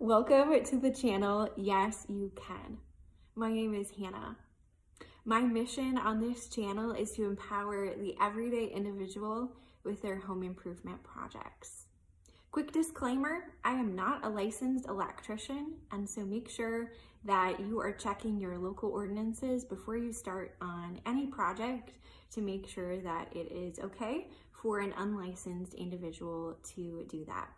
Welcome to the channel, Yes You Can. My name is Hannah. My mission on this channel is to empower the everyday individual with their home improvement projects. Quick disclaimer, I am not a licensed electrician, and so make sure that you are checking your local ordinances before you start on any project to make sure that it is okay for an unlicensed individual to do that.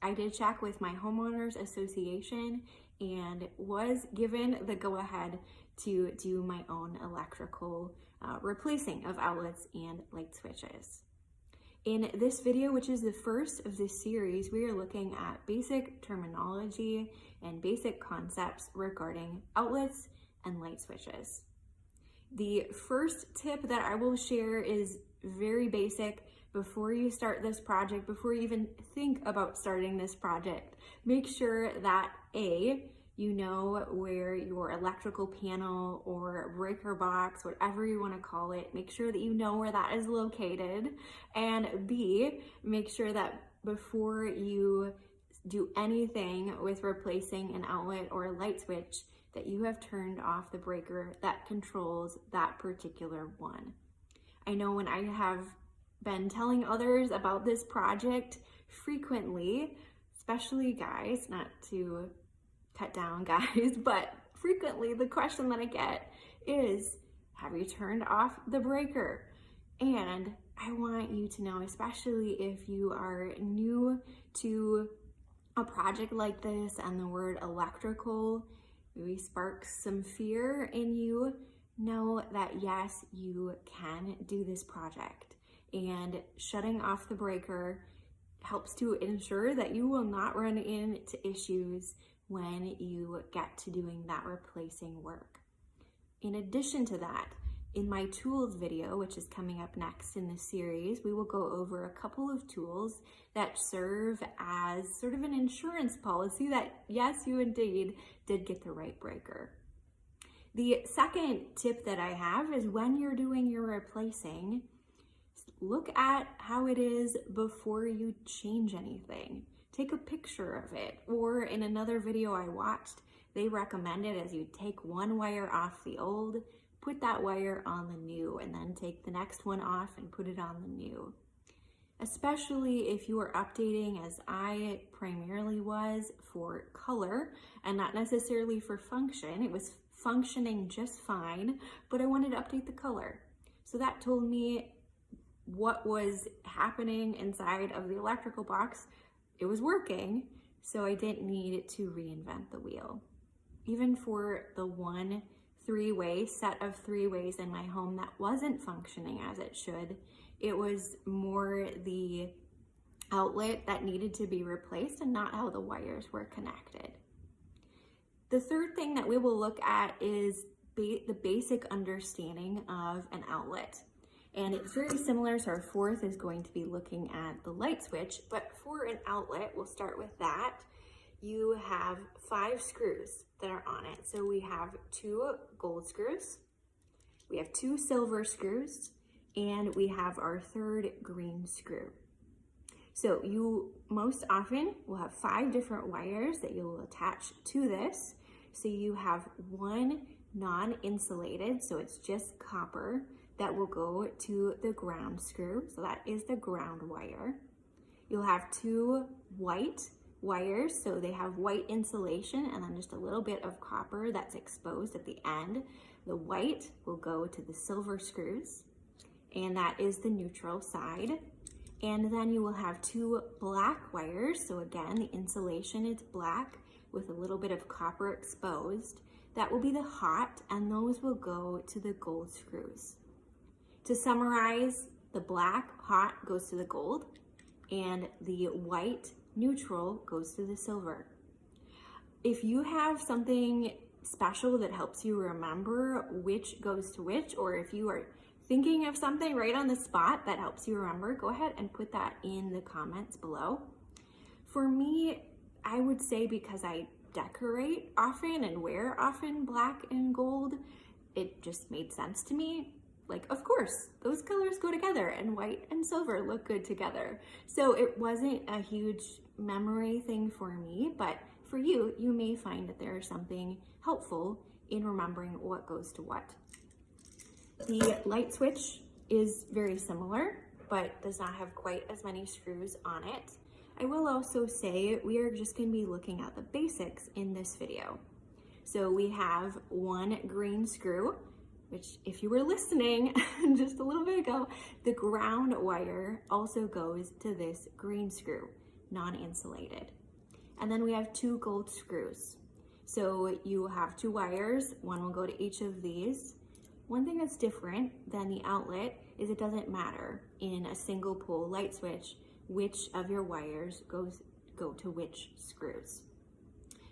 I did check with my homeowners association and was given the go-ahead to do my own electrical replacing of outlets and light switches. In this video, which is the first of this series, we are looking at basic terminology and basic concepts regarding outlets and light switches. The first tip that I will share is very basic. Before you start this project, before you even think about starting this project, make sure that A, you know where your electrical panel or breaker box, whatever you want to call it, make sure that you know where that is located. And B, make sure that before you do anything with replacing an outlet or a light switch, that you have turned off the breaker that controls that particular one. I know when I have been telling others about this project frequently, especially guys, not to cut down guys, but frequently the question that I get is, have you turned off the breaker? And I want you to know, especially if you are new to a project like this and the word electrical maybe sparks some fear in you, know that yes, you can do this project. And shutting off the breaker helps to ensure that you will not run into issues when you get to doing that replacing work. In addition to that, in my tools video, which is coming up next in this series, we will go over a couple of tools that serve as sort of an insurance policy that yes, you indeed did get the right breaker. The second tip that I have is when you're doing your replacing, look at how it is before you change anything. Take a picture of it. Or in another video I watched, they recommended as you take one wire off the old, put that wire on the new, and then take the next one off and put it on the new. Especially if you are updating, as I primarily was, for color and not necessarily for function. It was functioning just fine, but I wanted to update the color. So that told me what was happening inside of the electrical box. It was working, so I didn't need to reinvent the wheel. Even for the one three-way set of three-ways in my home that wasn't functioning as it should, it was more the outlet that needed to be replaced and not how the wires were connected. The third thing that we will look at is the basic understanding of an outlet. And it's very similar, so our fourth is going to be looking at the light switch, but for an outlet, we'll start with that. You have 5 screws that are on it. So we have 2 gold screws, we have 2 silver screws, and we have our 3rd green screw. So you most often will have 5 different wires that you will attach to this. So you have 1 non-insulated, so it's just copper, that will go to the ground screw. So that is the ground wire. You'll have 2 white wires, so they have white insulation and then just a little bit of copper that's exposed at the end. The white will go to the silver screws, and that is the neutral side. And then you will have 2 black wires. So again, the insulation is black with a little bit of copper exposed. That will be the hot, and those will go to the gold screws. To summarize, the black hot goes to the gold, and the white neutral goes to the silver. If you have something special that helps you remember which goes to which, or if you are thinking of something right on the spot that helps you remember, go ahead and put that in the comments below. For me, I would say because I decorate often and wear often black and gold, it just made sense to me. Like, of course, those colors go together, and white and silver look good together. So it wasn't a huge memory thing for me, but for you, you may find that there is something helpful in remembering what goes to what. The light switch is very similar, but does not have quite as many screws on it. I will also say we are just going to be looking at the basics in this video. So we have one green screw, which if you were listening just a little bit ago, the ground wire also goes to this green screw, non-insulated. And then we have two gold screws. So you have two wires, one will go to each of these. One thing that's different than the outlet is it doesn't matter in a single pole light switch which of your wires go to which screws.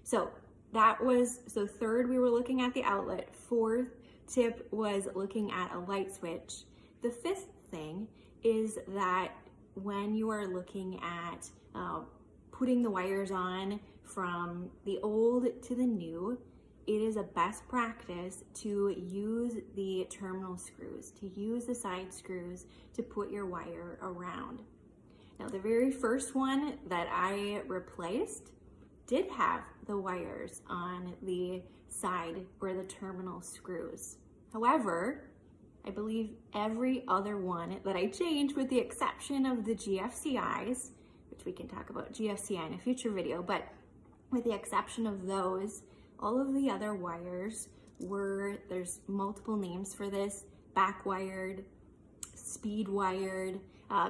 So third we were looking at the outlet. Fourth tip was looking at a light switch. The fifth thing is that when you are looking at putting the wires on from the old to the new, it is a best practice to use the terminal screws, to use the side screws to put your wire around. Now, the very first one that I replaced did have the wires on the side or the terminal screws. However, I believe every other one that I changed, with the exception of the GFCIs, which we can talk about GFCI in a future video, but with the exception of those, all of the other wires there's multiple names for this, back-wired, speed-wired,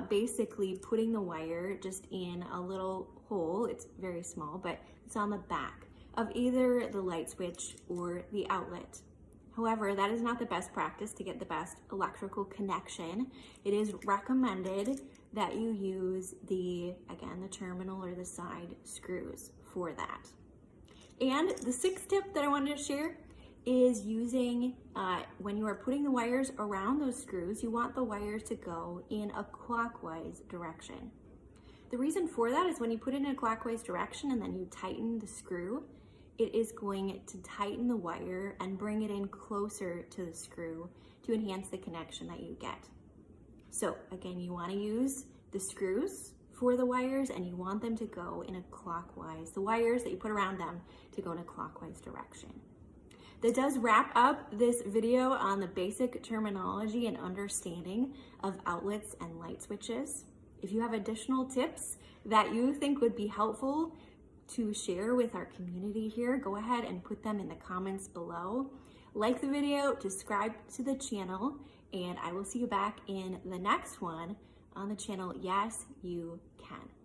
basically putting the wire just in a little hole. It's very small, but it's on the back of either the light switch or the outlet. However, that is not the best practice to get the best electrical connection. It is recommended that you use the terminal or the side screws for that. And the sixth tip that I wanted to share is using, when you are putting the wires around those screws, you want the wires to go in a clockwise direction. The reason for that is when you put it in a clockwise direction and then you tighten the screw, it is going to tighten the wire and bring it in closer to the screw to enhance the connection that you get. So again, you want to use the screws for the wires and you want them to go in a clockwise, the wires that you put around them to go in a clockwise direction. That does wrap up this video on the basic terminology and understanding of outlets and light switches. If you have additional tips that you think would be helpful to share with our community here, go ahead and put them in the comments below. Like the video, subscribe to the channel, and I will see you back in the next one on the channel Yes You Can.